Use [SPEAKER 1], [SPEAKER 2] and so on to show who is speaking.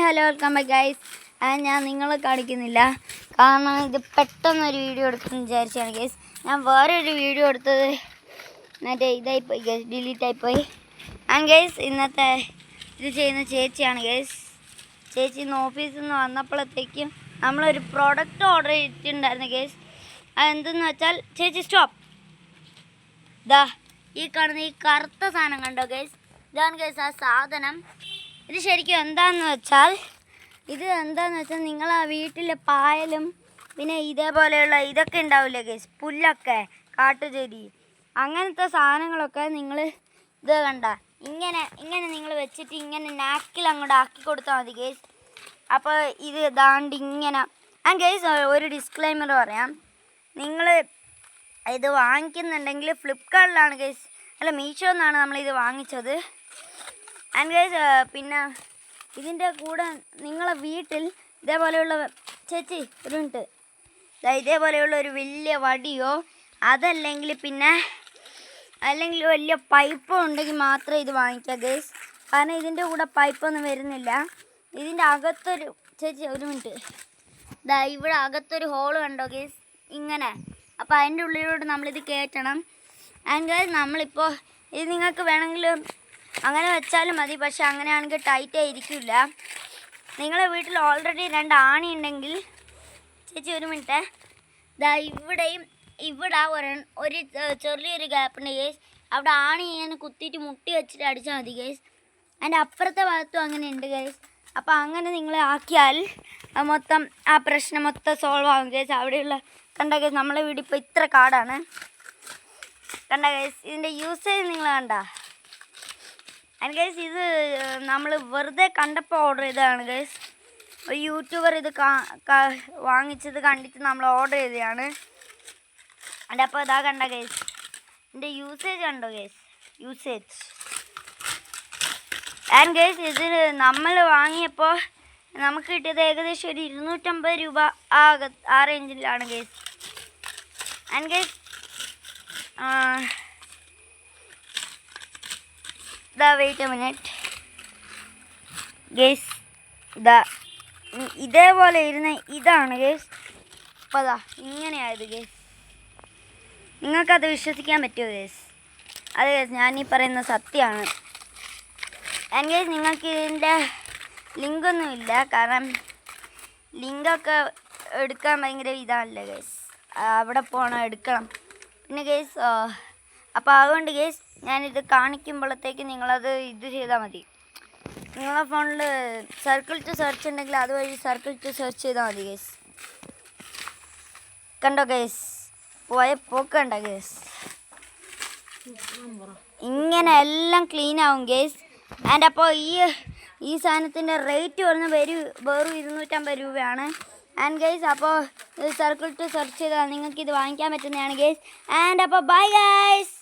[SPEAKER 1] Hello welcome back guys. ഞാൻ നിങ്ങളെ കാണിക്കുന്നില്ല, കാരണം ഇത് പെട്ടെന്നൊരു വീഡിയോ എടുക്കുമെന്ന് വിചാരിച്ചാണ് ഗൈസ്. ഞാൻ വേറൊരു വീഡിയോ എടുത്തത് മറ്റേ ഇതായിപ്പോയി ഗൈസ്, ഡിലീറ്റായിപ്പോയി. ഗൈസ് ഇന്നത്തെ ഇത് ചെയ്യുന്ന ചേച്ചിയാണ് ഗൈസ്. ചേച്ചി ഇന്ന് ഓഫീസിൽ നിന്ന് വന്നപ്പോഴത്തേക്കും നമ്മളൊരു പ്രോഡക്റ്റ് ഓർഡർ ചെയ്തിട്ടുണ്ടായിരുന്നു ഗൈസ്. അതെന്തെന്ന് വെച്ചാൽ, ചേച്ചി സ്റ്റോപ്പ്, ഇതാ ഈ കാണുന്ന ഈ കറുത്ത സാധനം കണ്ടോ ഗൈസ്? ഇതാണ് ഗൈസ് ആ സാധനം. ഇത് ശരിക്കും എന്താണെന്ന് വെച്ചാൽ നിങ്ങൾ ആ വീട്ടിലെ പായലും പിന്നെ ഇതേപോലെയുള്ള ഇതൊക്കെ ഉണ്ടാവില്ലേ ഗൈസ്, പുല്ലൊക്കെ, കാട്ടുചെടി, അങ്ങനത്തെ സാധനങ്ങളൊക്കെ നിങ്ങൾ ഇത് കണ്ട ഇങ്ങനെ നിങ്ങൾ വെച്ചിട്ട് ഇങ്ങനെ നാക്കിൽ അങ്ങോട്ട് ആക്കി കൊടുത്താൽ മതി ഗൈസ്. അപ്പോൾ ഇത് ദാണ്ട് ഇങ്ങനെ. ഗൈസ് ഒരു ഡിസ്ക്ലൈമർ പറയാം, നിങ്ങൾ ഇത് വാങ്ങിക്കുന്നുണ്ടെങ്കിൽ ഫ്ലിപ്കാർട്ടിലാണ് ഗൈസ്, അല്ല മീഷോ എന്നാണ് നമ്മളിത് വാങ്ങിച്ചത്. ഗൈസ് പിന്നെ ഇതിൻ്റെ കൂടെ നിങ്ങളെ വീട്ടിൽ ഇതേപോലെയുള്ള ചേച്ചി ഒരു മിനിറ്റ്, ഇതേപോലെയുള്ള ഒരു വലിയ വടിയോ അതല്ലെങ്കിൽ വലിയ പൈപ്പോ ഉണ്ടെങ്കിൽ മാത്രമേ ഇത് വാങ്ങിക്കാം ഗൈസ്. കാരണം ഇതിൻ്റെ കൂടെ പൈപ്പൊന്നും വരുന്നില്ല. ഇതിൻ്റെ അകത്തൊരു ചേച്ചി ഒരു മിനിറ്റ്, ഇവിടെ അകത്തൊരു ഹോള് കണ്ടോ ഗൈസ് ഇങ്ങനെ. അപ്പോൾ അതിൻ്റെ ഉള്ളിലോട്ട് നമ്മളിത് കയറ്റണം. ഗൈസ് നമ്മളിപ്പോൾ ഇത് നിങ്ങൾക്ക് വേണമെങ്കിൽ അങ്ങനെ വെച്ചാലും മതി, പക്ഷെ അങ്ങനെയാണെങ്കിൽ ടൈറ്റ് ആയിരിക്കില്ല. നിങ്ങളെ വീട്ടിൽ ഓൾറെഡി 2 ആണി ഉണ്ടെങ്കിൽ ചേച്ചി ഒരു മിനിറ്റ്, ഇവിടെയും ഇവിടെ ഒരു ചെറിയൊരു ഗ്യാപ്പുണ്ട് ഗൈസ്. അവിടെ ആണി ഇങ്ങനെ കുത്തിയിട്ട് മുട്ടി വെച്ചിട്ട് അടിച്ചാൽ മതി ഗൈസ്. അതിൻ്റെ അപ്പുറത്തെ ഭാഗത്തും അങ്ങനെ ഉണ്ട് ഗൈസ്. അപ്പോൾ അങ്ങനെ നിങ്ങൾ ആക്കിയാൽ മൊത്തം ആ പ്രശ്നം മൊത്തം സോൾവ് ആകും ഗൈസ്. അവിടെയുള്ള കണ്ട ഗൈസ്, നമ്മളെ വീട് ഇപ്പോൾ ഇത്ര കാടാണ് കണ്ട ഗൈസ്. ഇതിൻ്റെ യൂസേജ് നിങ്ങൾ കണ്ട ഗൈസ്. ഇത് നമ്മൾ വെറുതെ കണ്ടപ്പോൾ ഓർഡർ ചെയ്തതാണ് ഗൈസ്. ഒരു യൂട്യൂബർ ഇത് വാങ്ങിച്ചത് കണ്ടിട്ട് നമ്മൾ ഓർഡർ ചെയ്തതാണ്. അതിൻ്റെ അപ്പോൾ ഇതാ കണ്ട ഗൈസ്, ഇതിൻ്റെ യൂസേജ് കണ്ടോ ഗൈസ്, യൂസേജ്. ഗൈസ് ഇത് നമ്മൾ വാങ്ങിയപ്പോൾ നമുക്ക് കിട്ടിയത് ഏകദേശം ഒരു 250 രൂപ ആ റേഞ്ചിലാണ് guys. Guys wait a minute guys, ഇതേപോലെ ഇരുന്ന ഇതാണ് ഗൈസ്. അപ്പോൾ ഇങ്ങനെയായത് ഗൈസ്. നിങ്ങൾക്കത് വിശ്വസിക്കാൻ പറ്റുമോ ഗൈസ്? അത് ഗൈസ് ഞാനീ പറയുന്ന സത്യമാണ്. ഗൈസ് നിങ്ങൾക്ക് ഇതിൻ്റെ ലിങ്കൊന്നുമില്ല, കാരണം ലിങ്കൊക്കെ എടുക്കാൻ ഭയങ്കര ഇതാണല്ലോ ഗൈസ്, അവിടെ പോകണം എടുക്കണം. പിന്നെ ഗൈസ് അപ്പോൾ അതുകൊണ്ട് ഗൈസ് ഞാനിത് കാണിക്കുമ്പോഴത്തേക്ക് നിങ്ങളത് ഇത് ചെയ്താൽ മതി. നിങ്ങളെ ഫോണിൽ സർക്കിൾ ടു സെർച്ച് ഉണ്ടെങ്കിൽ അതുവഴി സർക്കിൾ ടു സെർച്ച് ചെയ്താൽ മതി ഗൈസ്. കണ്ടോ ഗൈസ്, പോയ പോക്ക് കണ്ടോ ഗൈസ്, ഇങ്ങനെ എല്ലാം ക്ലീൻ ആവും ഗൈസ്. അപ്പോൾ ഈ സാധനത്തിൻ്റെ റേറ്റ് വരുന്നത് വെറും 250 രൂപയാണ്. ഗൈസ് അപ്പോൾ സർക്കിൾ ടു സെർച്ച് ചെയ്താൽ നിങ്ങൾക്ക് ഇത് വാങ്ങിക്കാൻ പറ്റുന്നതാണ് ഗൈസ്. അപ്പോൾ ബൈ ഗൈസ്.